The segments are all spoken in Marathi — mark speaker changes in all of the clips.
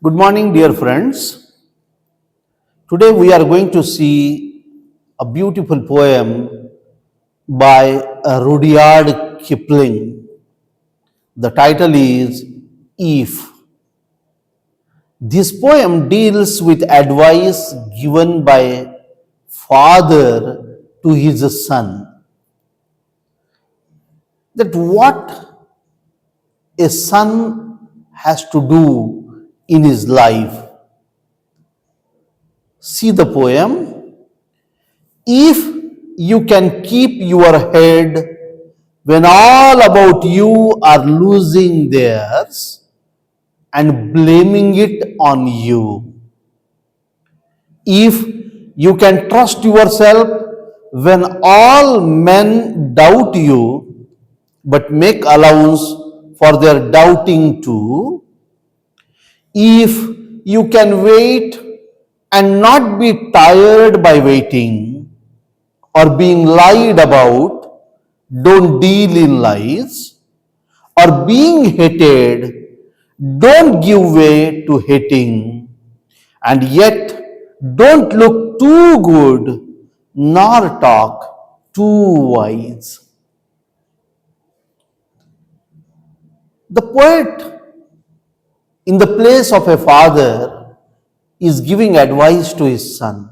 Speaker 1: Good morning, dear friends. Today we are going to see a beautiful poem by Rudyard Kipling. The title is If. This poem deals with advice given by father to his son. That what a son has to do in his life. See the poem. If you can keep your head when all about you are losing theirs and blaming it on you. If you can trust yourself when all men doubt you, but make allowance for their doubting too. If you can wait and not be tired by waiting or being lied about, don't deal in lies, or being hated, don't give way to hating, and yet don't look too good nor talk too wise. The poet, in the place of a father, is giving advice to his son.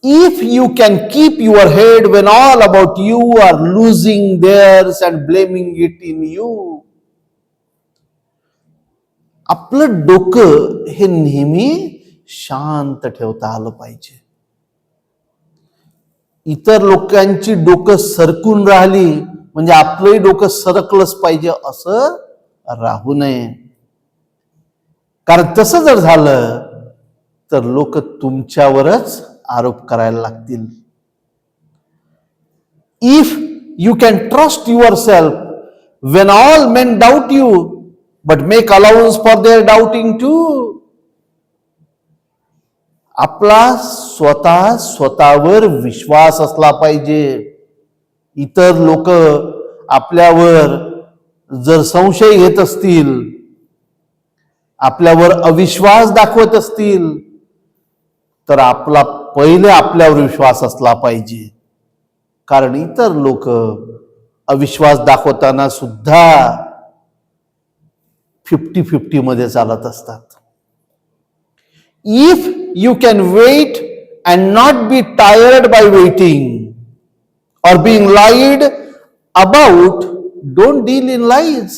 Speaker 1: If you can keep your head when all about you are losing theirs and blaming it in you, आपलं डोकं हे नेहमी शांत ठेवता आलं पाहिजे. इतर लोकांची डोकं सरकून राहिली म्हणजे आपलंही डोकं सरकलंच पाहिजे असं राहू नये. कारण तसं जर झालं तर लोक तुमच्यावरच आरोप करायला लागतील. If you can trust yourself when all men doubt you but make allowance for their doubting too. आपला स्वतःवर विश्वास असला पाहिजे. इतर लोक आपल्यावर जर संशय घेत असतील, आपल्यावर अविश्वास दाखवत असतील, तर आपला पहिले आपल्यावर विश्वास असला पाहिजे. कारण इतर लोक अविश्वास दाखवताना सुद्धा 50-50 मध्ये चालत असतात. If you can wait and not be tired by waiting or being lied about, don't deal in lies.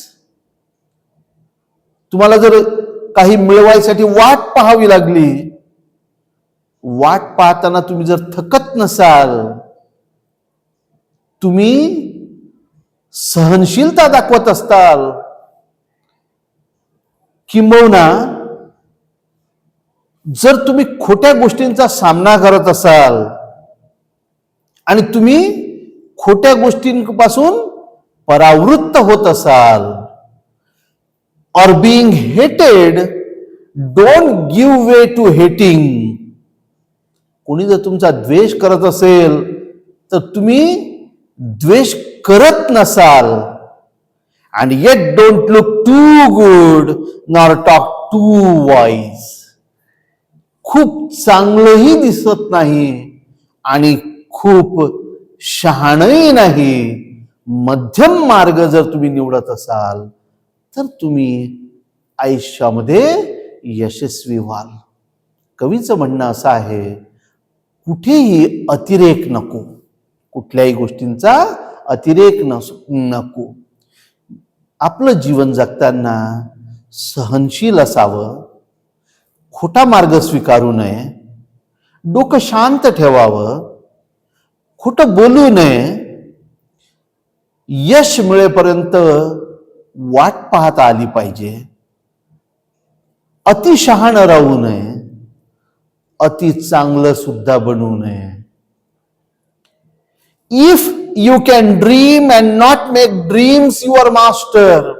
Speaker 1: तुम्हाला जर काही मिळवायसाठी वाट पाहावी लागली, वाट पाहताना तुम्ही जर थकत नसाल, तुम्ही सहनशीलता दाखवत असताल, किंबहुना जर तुम्ही खोट्या गोष्टींचा सामना करत असाल आणि तुम्ही खोट्या गोष्टींपासून परावृत्त होत असाल, or being hated, don't give way to hating. कोणी जर तुमचा द्वेष करत असेल तर तुम्ही द्वेष करत नसाल, and yet don't look too good nor talk too wise. खूप चांगलंही दिसत नाही आणि खूप शहाणही नाही. मध्यम मार्ग जर तुम्ही निवडत असाल तर तुम्ही आयुष्यामध्ये यशस्वी व्हाल. कवीचं म्हणणं असं आहे, कुठेही अतिरेक नको, कुठल्याही गोष्टींचा अतिरेक नको. आपलं जीवन जगताना सहनशील असावं, खोटा मार्ग स्वीकारू नये, डोकं शांत ठेवावं, खोटं बोलू नये, यश मिळेपर्यंत वाट पाहता आली पाहिजे, अति शहाण राहू नये, अति चांगलं सुद्धा बनवू नये. If you can dream and not make dreams your master.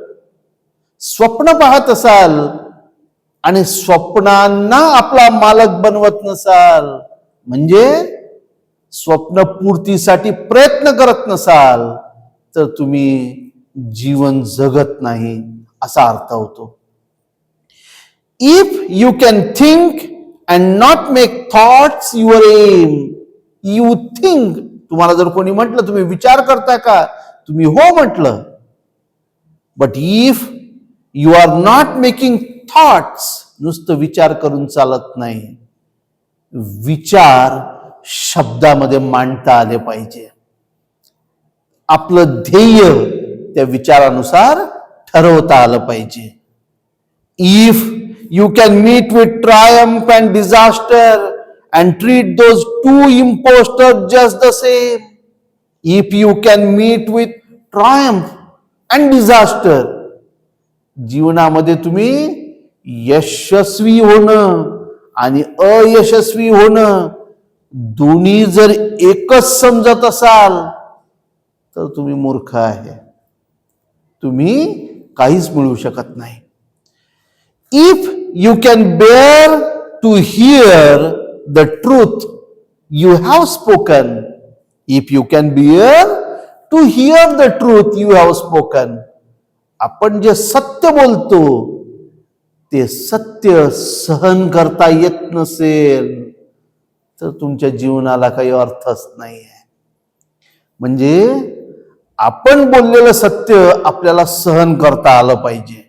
Speaker 1: स्वप्न पाहत असाल आणि स्वप्नांना आपला मालक बनवत नसाल, म्हणजे स्वप्न पूर्तीसाठी प्रयत्न करत नसाल, तर तुम्ही जीवन जगत नाही असा अर्थ होतो. If you can think and not make thoughts your aim, you think, तुम्हाला जर कोणी म्हटलं तुम्ही विचार करताय का, तुम्ही हो म्हटलं. But if you are not making thoughts, नुसतं विचार करून चालत नाही, विचार शब्दामध्ये मांडता आले पाहिजे. आपलं ध्येय त्या विचारानुसार ठरवता आलं पाहिजे. If you can meet with triumph and disaster and treat those two impostor just the same, if you can meet with triumph and disaster, जीवनामध्ये तुम्ही यशस्वी होणं आणि अयशस्वी होणं दोन्ही जर एकच समजत असाल तर तुम्ही मूर्ख आहे, तुम्ही काहीच मिळवू शकत नाही. If you can bear to hear the truth you have spoken, if you can bear to hear the truth you have spoken, आपण जे सत्य बोलतो ते सत्य सहन करता येत नसेल तर तुमच्या जीवनाला काही अर्थच नाही आहे. म्हणजे आपण बोललेलं सत्य आपल्याला सहन करता आलं पाहिजे,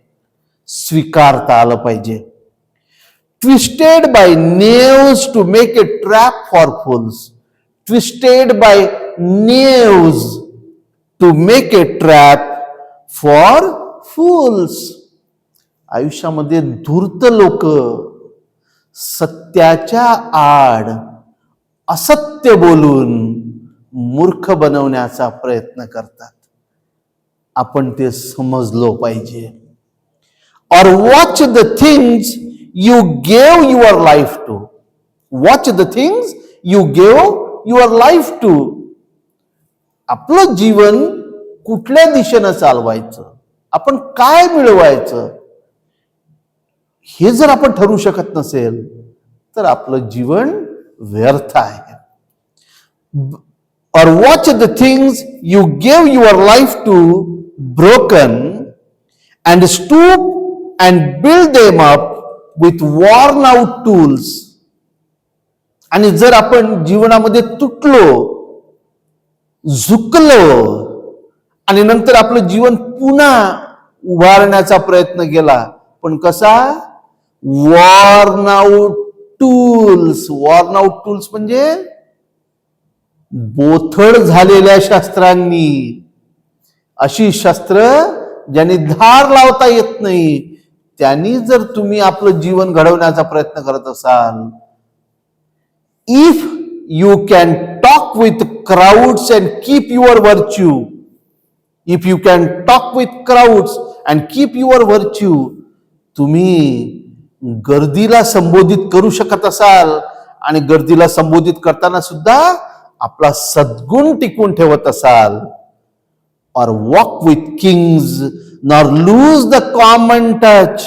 Speaker 1: स्वीकारता आलं पाहिजे. Twisted by knaves to make a trap for fools, twisted by knaves to make a trap for fools. आयुष्यामध्ये धूर्त लोक सत्याच्या आड असत्य बोलून मूर्ख बनवण्याचा प्रयत्न करतात. आपण ते समजलो पाहिजे. Or watch the things you gave your life to, watch the things you gave your life to. आपलं जीवन कुठल्या दिशेनं चालवायचं, आपण काय मिळवायचं, हे जर आपण ठरवू शकत नसेल तर आपलं जीवन व्यर्थ आहे. Or watch the things you gave your life to broken and stoop and build them up with worn out tools. आणि जर आपण जीवनामध्ये तुटलो, झुकलो आणि नंतर आपलं जीवन पुन्हा उभारण्याचा प्रयत्न केला, पण कसा, worn out tools. Worn out tools म्हणजे बोथड झालेल्या शस्त्रांनी, अशी शस्त्र ज्यांनी धार लावता येत नाही, त्यांनी जर तुम्ही आपलं जीवन घडवण्याचा प्रयत्न करत असाल. If you can talk with crowds and keep your virtue, if you can talk with crowds and keep your virtue, तुम्ही गर्दीला संबोधित करू शकत असाल आणि गर्दीला संबोधित करताना सुद्धा आपला सद्गुण टिकून ठेवत असाल. और walk with Kings nor lose the common touch,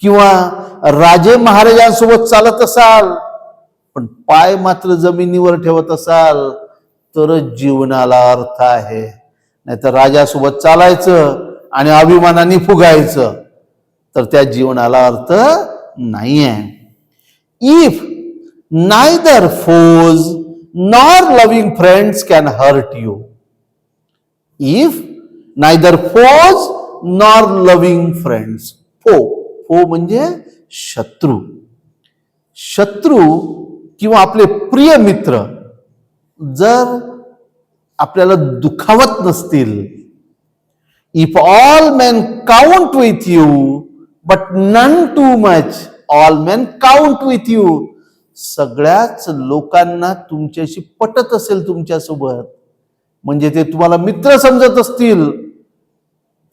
Speaker 1: किंवा राजे महाराजांसोबत चालत असाल पण पाय मात्र जमिनीवर ठेवत असाल तरच जीवनाला अर्थ आहे. नाहीतर राजासोबत चालायचं आणि अभिमानाने फुगायचं तर त्या जीवनाला अर्थ नाहीये. If neither foes nor loving friends can hurt you, if neither foes nor loving friends. फो म्हणजे शत्रू, शत्रू किंवा आपले प्रिय मित्र जर आपल्याला दुखावत नसतील, if all men count with you but none too much, all men count with you, सगळ्याच लोकांना तुमच्याशी पटत असेल तुमच्यासोबत, म्हणजे ते तुम्हाला मित्र समजत असतील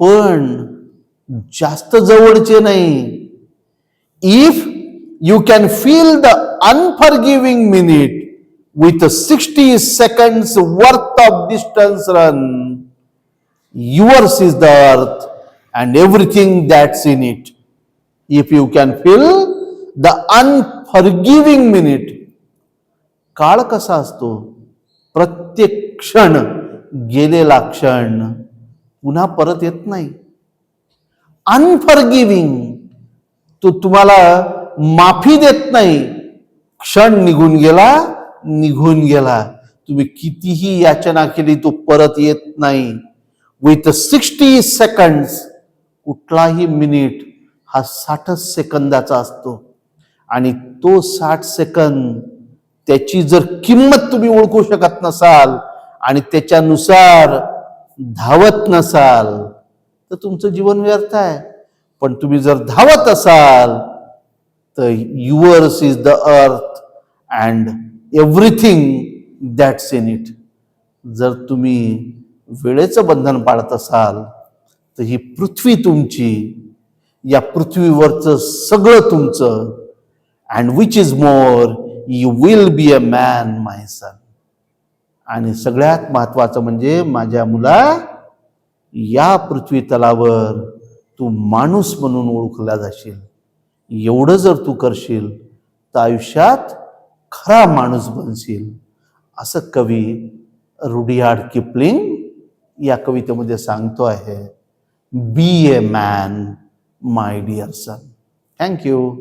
Speaker 1: पण जास्त जवळचे नाही. If you can fill the unforgiving minute with 60 seconds worth of distance run, yours is the earth and everything that's in it. If you can fill the unforgiving minute. काळ कसा असतो, प्रत्येक क्षण गेलेला क्षण पुन्हा परत येत नाही. अनफॉरगिव्हिंग, तो तुम्हाला माफी देत नाही. क्षण निघून गेला. तुम्ही कितीही याचना केली तो परत येत नाही. विथ 60 सेकंड्स, कुठलाही मिनिट हा 60 सेकंदाचा असतो. आणि तो 60 सेकंद, त्याची जर किंमत तुम्ही ओळखू शकत नसाल आणि त्याच्यानुसार धावत नसाल तर तुमचं जीवन व्यर्थ आहे. पण तुम्ही जर धावत असाल तर yours is the earth and everything that's in it. जर तुम्ही वेळेचं बंधन पाळत असाल तर ही पृथ्वी तुमची, या पृथ्वीवरचं सगळं तुमचं. And which is more, you will be a man my son. आणि सगळ्यात महत्वाचं म्हणजे माझ्या मुला, या पृथ्वी तलावर तू माणूस म्हणून ओळखला जाशील. एवढं जर तू करशील तर आयुष्यात खरा माणूस बनशील, असं कवी रुडियार्ड किपलिंग या कवितेमध्ये सांगतो आहे. Be a man my dear son. Thank you.